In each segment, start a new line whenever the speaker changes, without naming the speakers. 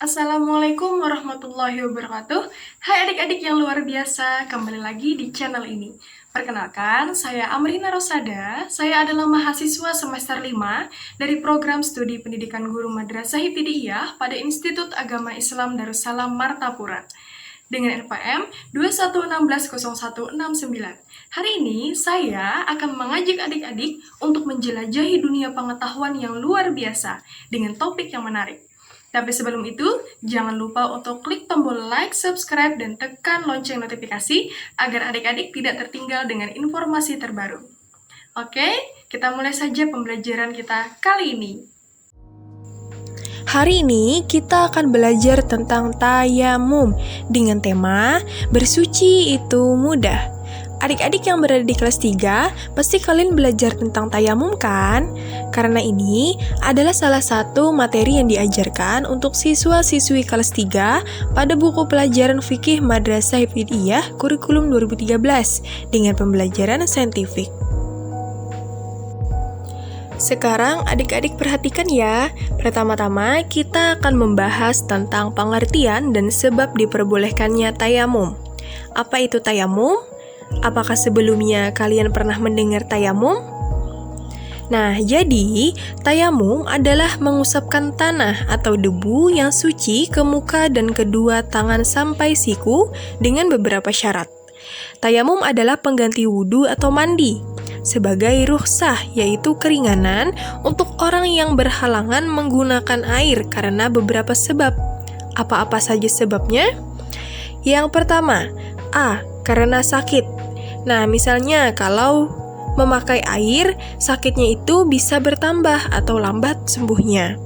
Assalamualaikum warahmatullahi wabarakatuh. Hai adik-adik yang luar biasa, kembali lagi di channel ini. Perkenalkan, saya Amrina Rosada. Saya adalah mahasiswa semester 5 dari program studi pendidikan guru Madrasah Ibtidaiyah pada Institut Agama Islam Darussalam Martapura dengan NPM 2160169. Hari ini saya akan mengajak adik-adik untuk menjelajahi dunia pengetahuan yang luar biasa dengan topik yang menarik. Tapi sebelum itu, jangan lupa untuk klik tombol like, subscribe, dan tekan lonceng notifikasi agar adik-adik tidak tertinggal dengan informasi terbaru. Oke, kita mulai saja pembelajaran kita kali ini.
Hari ini kita akan belajar tentang tayamum dengan tema bersuci itu mudah. Adik-adik yang berada di kelas 3, pasti kalian belajar tentang tayamum kan? Karena ini adalah salah satu materi yang diajarkan untuk siswa-siswi kelas 3 pada buku pelajaran fikih Madrasah Ibtidaiyah kurikulum 2013 dengan pembelajaran saintifik. Sekarang adik-adik perhatikan ya. Pertama-tama kita akan membahas tentang pengertian dan sebab diperbolehkannya tayamum. Apa itu tayamum? Apakah sebelumnya kalian pernah mendengar tayamum? Nah, jadi tayamum adalah mengusapkan tanah atau debu yang suci ke muka dan kedua tangan sampai siku dengan beberapa syarat. Tayamum adalah pengganti wudhu atau mandi sebagai rukhsah, yaitu keringanan untuk orang yang berhalangan menggunakan air karena beberapa sebab. Apa-apa saja sebabnya? Yang pertama, A. Karena sakit. Nah, misalnya kalau memakai air, sakitnya itu bisa bertambah atau lambat sembuhnya.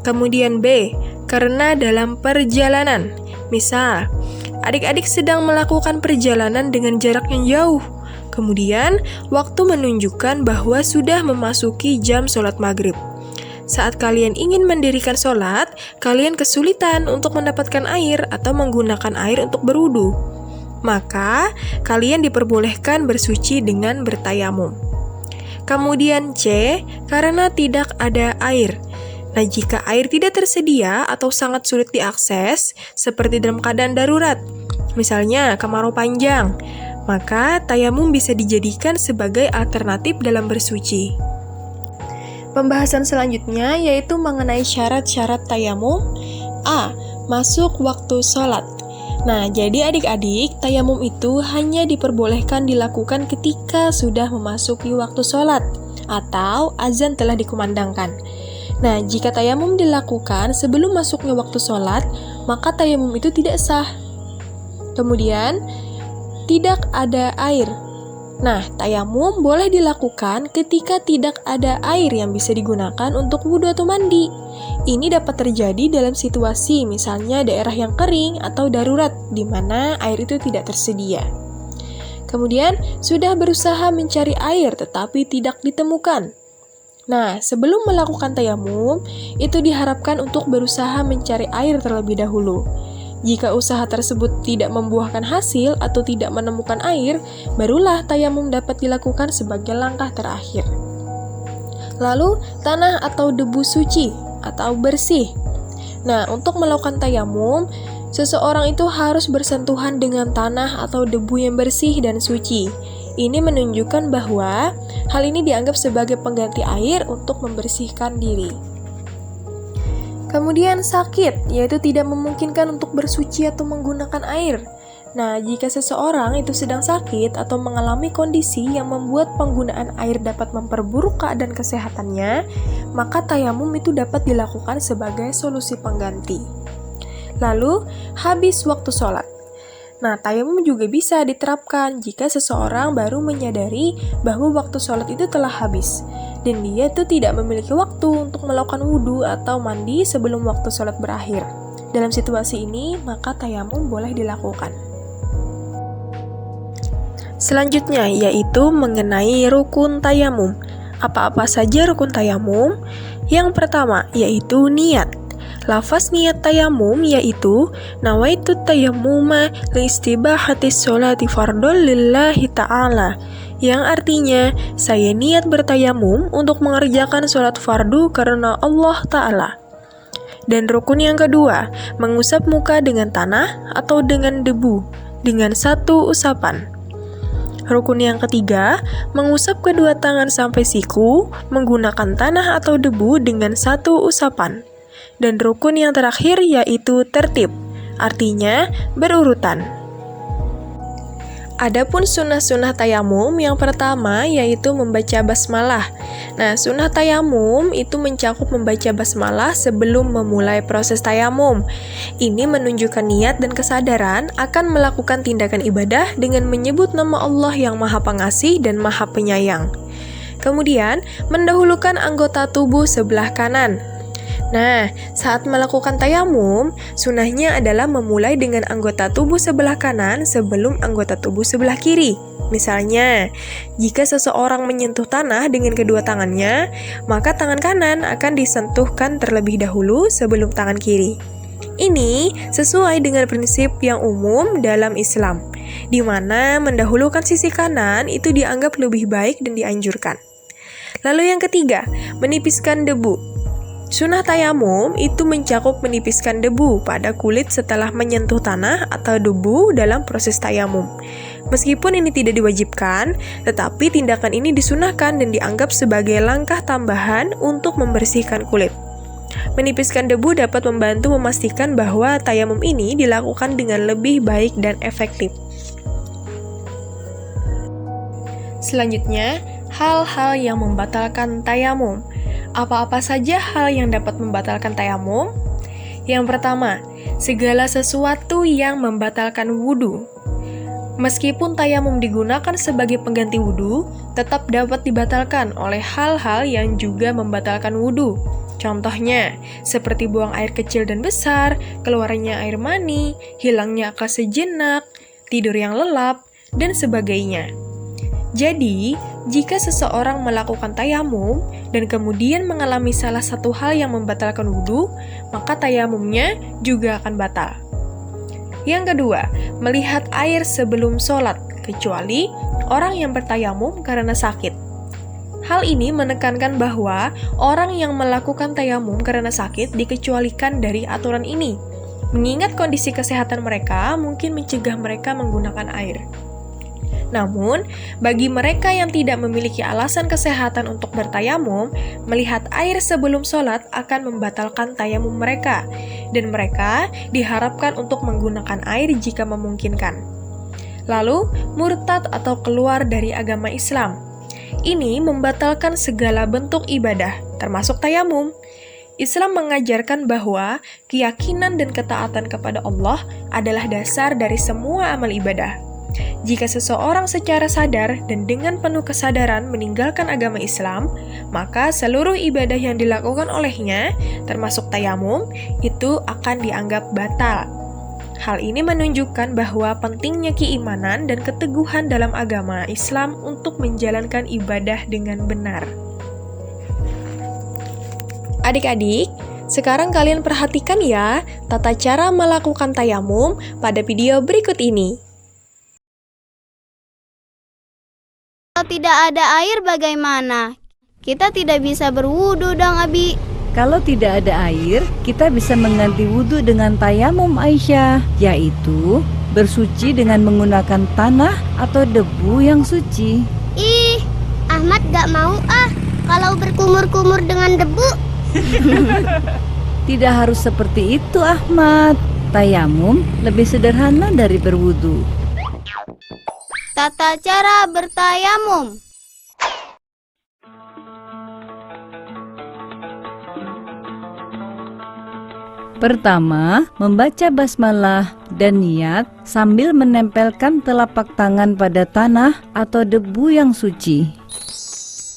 Kemudian B. Karena dalam perjalanan. Misal, adik-adik sedang melakukan perjalanan dengan jarak yang jauh. Kemudian, waktu menunjukkan bahwa sudah memasuki jam sholat maghrib. Saat kalian ingin mendirikan sholat, kalian kesulitan untuk mendapatkan air atau menggunakan air untuk berwudu. Maka, kalian diperbolehkan bersuci dengan bertayamum. Kemudian C, karena tidak ada air. Nah, jika air tidak tersedia atau sangat sulit diakses, seperti dalam keadaan darurat, misalnya kemarau panjang, maka tayamum bisa dijadikan sebagai alternatif dalam bersuci. Pembahasan selanjutnya yaitu mengenai syarat-syarat tayamum. A. Masuk waktu sholat. Nah, jadi adik-adik, tayamum itu hanya diperbolehkan dilakukan ketika sudah memasuki waktu sholat atau azan telah dikumandangkan. Nah, jika tayamum dilakukan sebelum masuknya waktu sholat, maka tayamum itu tidak sah. Kemudian, tidak ada air. Nah, tayamum boleh dilakukan ketika tidak ada air yang bisa digunakan untuk wudhu atau mandi. Ini dapat terjadi dalam situasi misalnya daerah yang kering atau darurat di mana air itu tidak tersedia. Kemudian, sudah berusaha mencari air tetapi tidak ditemukan. Nah, sebelum melakukan tayamum, itu diharapkan untuk berusaha mencari air terlebih dahulu. Jika usaha tersebut tidak membuahkan hasil atau tidak menemukan air, barulah tayamum dapat dilakukan sebagai langkah terakhir. Lalu, tanah atau debu suci atau bersih. Nah, untuk melakukan tayamum, seseorang itu harus bersentuhan dengan tanah atau debu yang bersih dan suci. Ini menunjukkan bahwa hal ini dianggap sebagai pengganti air untuk membersihkan diri. Kemudian sakit, yaitu tidak memungkinkan untuk bersuci atau menggunakan air. Nah, jika seseorang itu sedang sakit atau mengalami kondisi yang membuat penggunaan air dapat memperburuk keadaan kesehatannya, maka tayamum itu dapat dilakukan sebagai solusi pengganti. Lalu, habis waktu sholat. Nah, tayamum juga bisa diterapkan jika seseorang baru menyadari bahwa waktu sholat itu telah habis dan dia itu tidak memiliki waktu untuk melakukan wudhu atau mandi sebelum waktu sholat berakhir. Dalam situasi ini, maka tayamum boleh dilakukan. Selanjutnya yaitu mengenai rukun tayamum. Apa-apa saja rukun tayamum? Yang pertama yaitu niat. Lafaz niat tayamum yaitu nawaitu tayammuma liistibahati sholati fardhon lillahi ta'ala, yang artinya saya niat bertayamum untuk mengerjakan sholat fardu karena Allah Ta'ala. Dan rukun yang kedua, mengusap muka dengan tanah atau dengan debu dengan satu usapan. Rukun yang ketiga, mengusap kedua tangan sampai siku menggunakan tanah atau debu dengan satu usapan. Dan rukun yang terakhir yaitu tertib, artinya berurutan. Adapun sunnah-sunnah tayamum yang pertama yaitu membaca basmalah. Nah, sunnah tayamum itu mencakup membaca basmalah sebelum memulai proses tayamum. Ini menunjukkan niat dan kesadaran akan melakukan tindakan ibadah dengan menyebut nama Allah yang Maha Pengasih dan Maha Penyayang. Kemudian, mendahulukan anggota tubuh sebelah kanan. Nah, saat melakukan tayamum, sunahnya adalah memulai dengan anggota tubuh sebelah kanan sebelum anggota tubuh sebelah kiri. Misalnya, jika seseorang menyentuh tanah dengan kedua tangannya, maka tangan kanan akan disentuhkan terlebih dahulu sebelum tangan kiri. Ini sesuai dengan prinsip yang umum dalam Islam, di mana mendahulukan sisi kanan itu dianggap lebih baik dan dianjurkan. Lalu yang ketiga, menipiskan debu. Sunnah tayamum itu mencakup menipiskan debu pada kulit setelah menyentuh tanah atau debu dalam proses tayamum. Meskipun ini tidak diwajibkan, tetapi tindakan ini disunahkan dan dianggap sebagai langkah tambahan untuk membersihkan kulit. Menipiskan debu dapat membantu memastikan bahwa tayamum ini dilakukan dengan lebih baik dan efektif. Selanjutnya, hal-hal yang membatalkan tayamum. Apa-apa saja hal yang dapat membatalkan tayamum? Yang pertama, segala sesuatu yang membatalkan wudhu. Meskipun tayamum digunakan sebagai pengganti wudhu, tetap dapat dibatalkan oleh hal-hal yang juga membatalkan wudhu. Contohnya, seperti buang air kecil dan besar, keluarnya air mani, hilangnya akal sejenak, tidur yang lelap, dan sebagainya. Jadi, jika seseorang melakukan tayamum dan kemudian mengalami salah satu hal yang membatalkan wudhu, maka tayamumnya juga akan batal. Yang kedua, melihat air sebelum sholat, kecuali orang yang bertayamum karena sakit. Hal ini menekankan bahwa orang yang melakukan tayamum karena sakit dikecualikan dari aturan ini, mengingat kondisi kesehatan mereka mungkin mencegah mereka menggunakan air. Namun, bagi mereka yang tidak memiliki alasan kesehatan untuk bertayamum, melihat air sebelum sholat akan membatalkan tayamum mereka, dan mereka diharapkan untuk menggunakan air jika memungkinkan. Lalu, murtad atau keluar dari agama Islam. Ini membatalkan segala bentuk ibadah, termasuk tayamum. Islam mengajarkan bahwa keyakinan dan ketaatan kepada Allah adalah dasar dari semua amal ibadah. Jika seseorang secara sadar dan dengan penuh kesadaran meninggalkan agama Islam, maka seluruh ibadah yang dilakukan olehnya, termasuk tayamum, itu akan dianggap batal. Hal ini menunjukkan bahwa pentingnya keimanan dan keteguhan dalam agama Islam untuk menjalankan ibadah dengan benar. Adik-adik, sekarang kalian perhatikan ya tata cara melakukan tayamum pada video berikut ini.
Kalau tidak ada air bagaimana? Kita tidak bisa berwudu dong, Abi.
Kalau tidak ada air, kita bisa mengganti wudhu dengan tayamum, Aisyah, yaitu bersuci dengan menggunakan tanah atau debu yang suci.
Ih, Ahmad gak mau kalau berkumur-kumur dengan debu.
Tidak harus seperti itu, Ahmad. Tayamum lebih sederhana dari berwudhu.
Tata cara bertayamum.
Pertama, membaca basmalah dan niat sambil menempelkan telapak tangan pada tanah atau debu yang suci.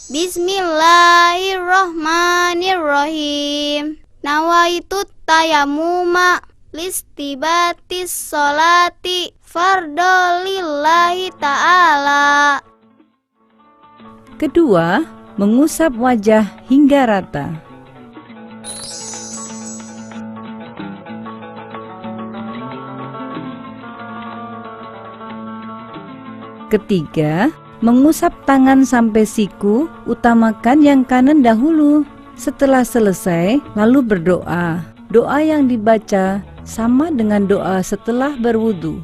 Bismillahirrohmanirrohim. Nawaitu tayamuma listibatis sholati fardolillahi ta'ala.
Kedua, mengusap wajah hingga rata. Ketiga, mengusap tangan sampai siku, utamakan yang kanan dahulu. Setelah selesai, lalu berdoa. doa yang dibaca sama dengan doa setelah berwudu.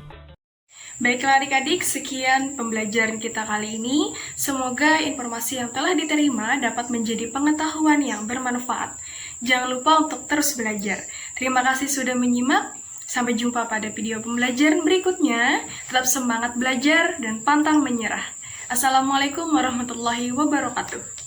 Baiklah adik-adik, sekian pembelajaran kita kali ini. Semoga informasi yang telah diterima dapat menjadi pengetahuan yang bermanfaat. Jangan lupa untuk terus belajar. Terima kasih sudah menyimak. Sampai jumpa pada video pembelajaran berikutnya. Tetap semangat belajar dan pantang menyerah. Assalamualaikum warahmatullahi wabarakatuh.